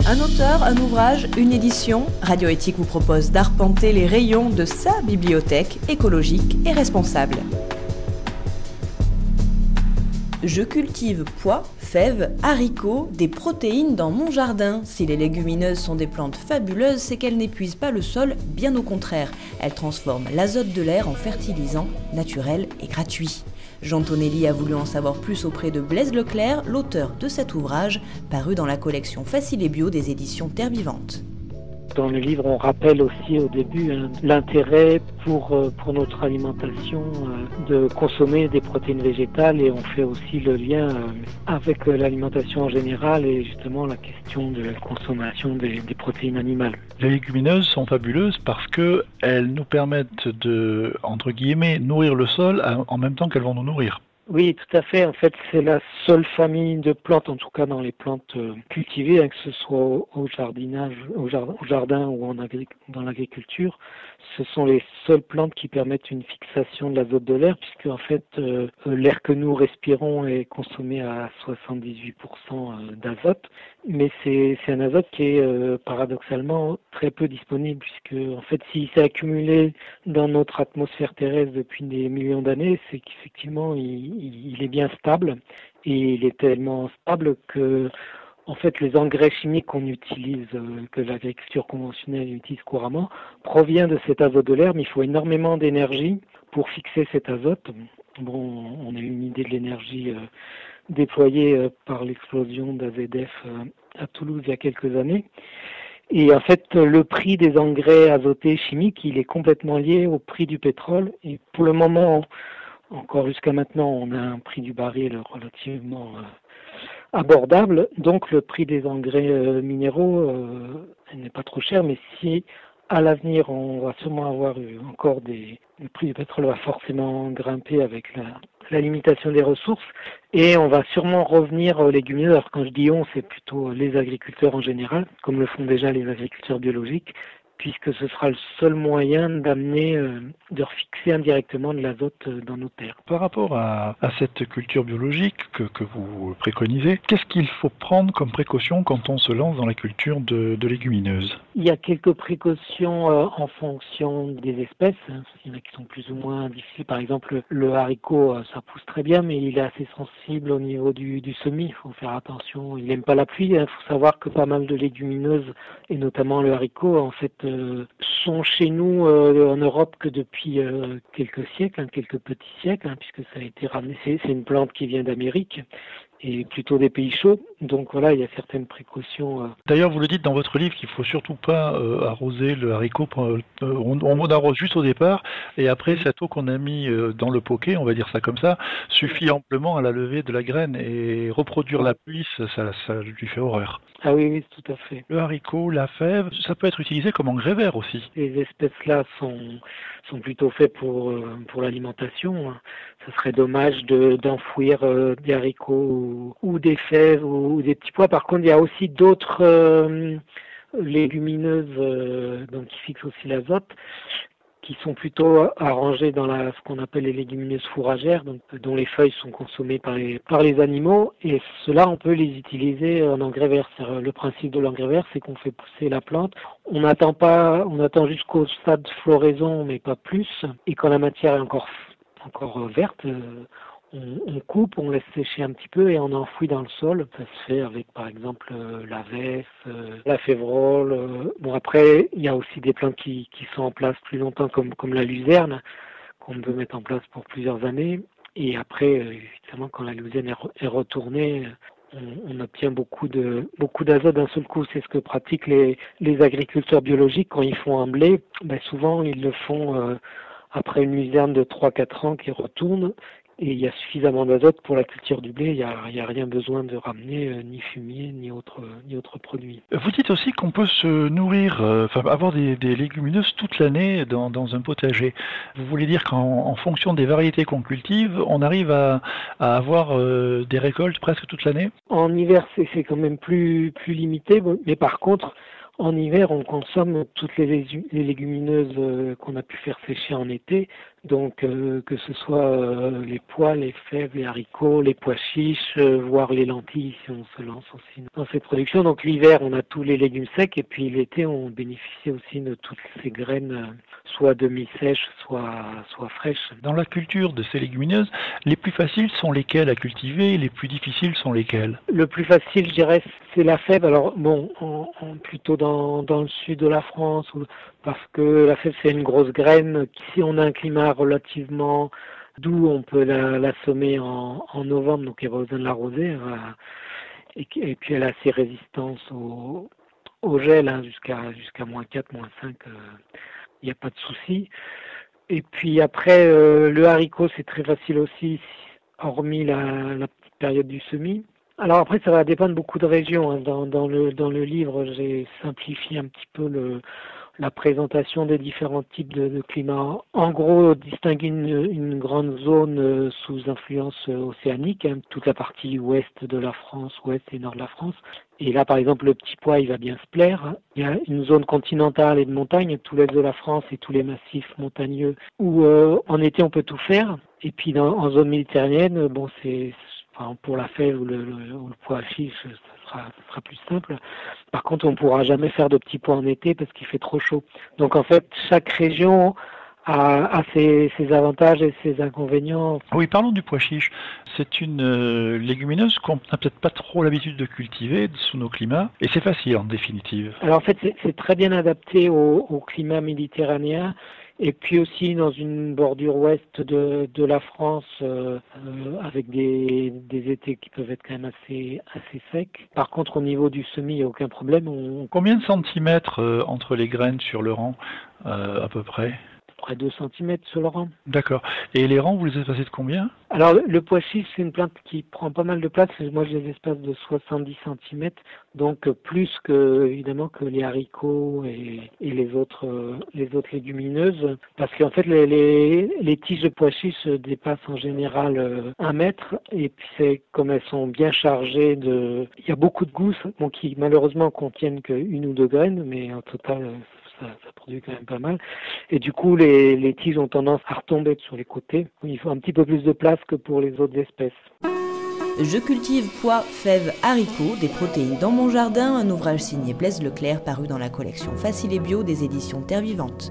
Un auteur, un ouvrage, une édition, Radio Éthique vous propose d'arpenter les rayons de sa bibliothèque écologique et responsable. Je cultive pois, fèves, haricots, des protéines dans mon jardin. Si les légumineuses sont des plantes fabuleuses, c'est qu'elles n'épuisent pas le sol, bien au contraire. Elles transforment l'azote de l'air en fertilisant, naturel et gratuit. Jean Tonelli a voulu en savoir plus auprès de Blaise Leclerc, l'auteur de cet ouvrage, paru dans la collection Facile et Bio des éditions Terre Vivante. Dans le livre, on rappelle aussi au début l'intérêt pour notre alimentation de consommer des protéines végétales, et on fait aussi le lien avec l'alimentation en général et justement la question de la consommation des protéines animales. Les légumineuses sont fabuleuses parce qu'elles nous permettent de, entre guillemets, nourrir le sol en même temps qu'elles vont nous nourrir. Oui, tout à fait. En fait, c'est la seule famille de plantes, en tout cas dans les plantes cultivées, que ce soit au jardinage, au jardin ou dans l'agriculture. Ce sont les seules plantes qui permettent une fixation de l'azote de l'air, puisque en fait, l'air que nous respirons est consommé à 78% d'azote. Mais c'est un azote qui est paradoxalement très peu disponible, puisque en fait, s'il s'est accumulé dans notre atmosphère terrestre depuis des millions d'années, c'est qu'effectivement, il est bien stable, et il est tellement stable que en fait, les engrais chimiques qu'on utilise, que l'agriculture conventionnelle utilise couramment, provient de cet azote de l'air, mais il faut énormément d'énergie pour fixer cet azote. Bon, on a une idée de l'énergie déployée par l'explosion d'AZF à Toulouse il y a quelques années. Et en fait, le prix des engrais azotés chimiques, il est complètement lié au prix du pétrole. Et pour le moment, encore jusqu'à maintenant, on a un prix du baril relativement abordable, donc le prix des engrais minéraux n'est pas trop cher, mais si à l'avenir on va sûrement avoir encore le prix du pétrole va forcément grimper avec la limitation des ressources, et on va sûrement revenir aux légumineuses. Alors quand je dis on, c'est plutôt les agriculteurs en général, comme le font déjà les agriculteurs biologiques, puisque ce sera le seul moyen d'amener, de refixer indirectement de l'azote dans nos terres. Par rapport à cette culture biologique que vous préconisez, qu'est-ce qu'il faut prendre comme précaution quand on se lance dans la culture de légumineuses? Il y a quelques précautions en fonction des espèces. Il y en a qui sont plus ou moins difficiles. Par exemple, le haricot, ça pousse très bien, mais il est assez sensible au niveau du semis. Il faut faire attention. Il n'aime pas la pluie. Il faut savoir que pas mal de légumineuses, et notamment le haricot, en fait, sont chez nous en Europe que depuis quelques siècles, quelques petits siècles, puisque ça a été ramené. C'est une plante qui vient d'Amérique et plutôt des pays chauds. Donc voilà, il y a certaines précautions. D'ailleurs, vous le dites dans votre livre qu'il faut surtout pas arroser le haricot. On arrose juste au départ, et après cette eau qu'on a mis dans le poquet, on va dire ça comme ça, suffit amplement à la levée de la graine, et reproduire la pluie, ça lui fait horreur. Ah oui, tout à fait. Le haricot, la fève, ça peut être utilisé comme engrais vert aussi. Ces espèces-là sont plutôt faites pour l'alimentation. Ce serait dommage d'enfouir des haricots ou des fèves ou des petits pois. Par contre, il y a aussi d'autres légumineuses donc qui fixent aussi l'azote, qui sont plutôt arrangées dans ce qu'on appelle les légumineuses fourragères, donc, dont les feuilles sont consommées par les animaux, et cela on peut les utiliser en engrais vert. Le principe de l'engrais vert, c'est qu'on fait pousser la plante, on attend jusqu'au stade de floraison, mais pas plus, et quand la matière est encore verte, on coupe, on laisse sécher un petit peu et on enfouit dans le sol. Ça se fait avec par exemple la vesse, la févrole. Bon, après, il y a aussi des plantes qui sont en place plus longtemps comme la luzerne, qu'on peut mettre en place pour plusieurs années. Et après, évidemment, quand la luzerne est retournée, on obtient beaucoup d'azote d'un seul coup. C'est ce que pratiquent les agriculteurs biologiques quand ils font un blé. Souvent, ils le font après une luzerne de 3-4 ans qui retourne. Et il y a suffisamment d'azote pour la culture du blé, il n'y a rien besoin de ramener ni fumier ni autre produit. Vous dites aussi qu'on peut se nourrir, avoir des légumineuses toute l'année dans un potager. Vous voulez dire qu'en fonction des variétés qu'on cultive, on arrive à avoir des récoltes presque toute l'année? En hiver, c'est quand même plus limité, mais par contre, en hiver, on consomme toutes les légumineuses qu'on a pu faire sécher en été. Donc que ce soit les pois, les fèves, les haricots, les pois chiches, voire les lentilles si on se lance aussi dans cette production. Donc l'hiver, on a tous les légumes secs et puis l'été, on bénéficie aussi de toutes ces graines, soit demi-sèches, soit fraîches. Dans la culture de ces légumineuses, les plus faciles sont lesquelles à cultiver et les plus difficiles sont lesquelles? Le plus facile, je dirais, c'est la fève. Alors bon, plutôt dans le sud de la France, parce que la fève c'est une grosse graine. Si on a un climat relativement doux, on peut la semer en novembre, donc il n'y a pas besoin de l'arroser. Et puis elle a assez résistance au gel, hein, jusqu'à -4, -5, il n'y a pas de souci. Et puis après, le haricot, c'est très facile aussi, hormis la petite période du semis. Alors après, ça va dépendre beaucoup de régions, hein. Dans le livre, j'ai simplifié un petit peu la présentation des différents types de climats. En gros, distinguer une grande zone sous influence océanique, hein, toute la partie ouest de la France, ouest et nord de la France. Et là, par exemple, le petit pois, il va bien se plaire. Il y a une zone continentale et de montagne, tout l'est de la France et tous les massifs montagneux, où en été, on peut tout faire. Et puis en zone méditerranéenne, bon, pour la fève ou le pois chiche, ça sera plus simple. Par contre, on ne pourra jamais faire de petits pois en été parce qu'il fait trop chaud. Donc en fait, chaque région a ses avantages et ses inconvénients. Oui, parlons du pois chiche. C'est une légumineuse qu'on n'a peut-être pas trop l'habitude de cultiver sous nos climats, et c'est facile en définitive. Alors en fait, c'est très bien adapté au climat méditerranéen. Et puis aussi dans une bordure ouest de la France, avec des étés qui peuvent être quand même assez secs. Par contre, au niveau du semis, il n'y a aucun problème. Combien de centimètres entre les graines sur le rang, à peu près? Près de 2 cm sur le rang. D'accord. Et les rangs, vous les espacez de combien? Alors, le pois chiche, c'est une plante qui prend pas mal de place. Moi, je les espace de 70 cm, donc plus évidemment que les haricots et les autres légumineuses. Parce qu'en fait, les tiges de pois chiche dépassent en général 1 mètre. Et puis, c'est comme elles sont bien chargées il y a beaucoup de gousses, qui malheureusement contiennent qu'une ou deux graines, mais en total, ça produit quand même pas mal. Et du coup, les tiges ont tendance à retomber sur les côtés. Il faut un petit peu plus de place que pour les autres espèces. Je cultive pois, fèves, haricots, des protéines dans mon jardin, un ouvrage signé Blaise Leclerc paru dans la collection Facile et Bio des éditions Terre Vivante.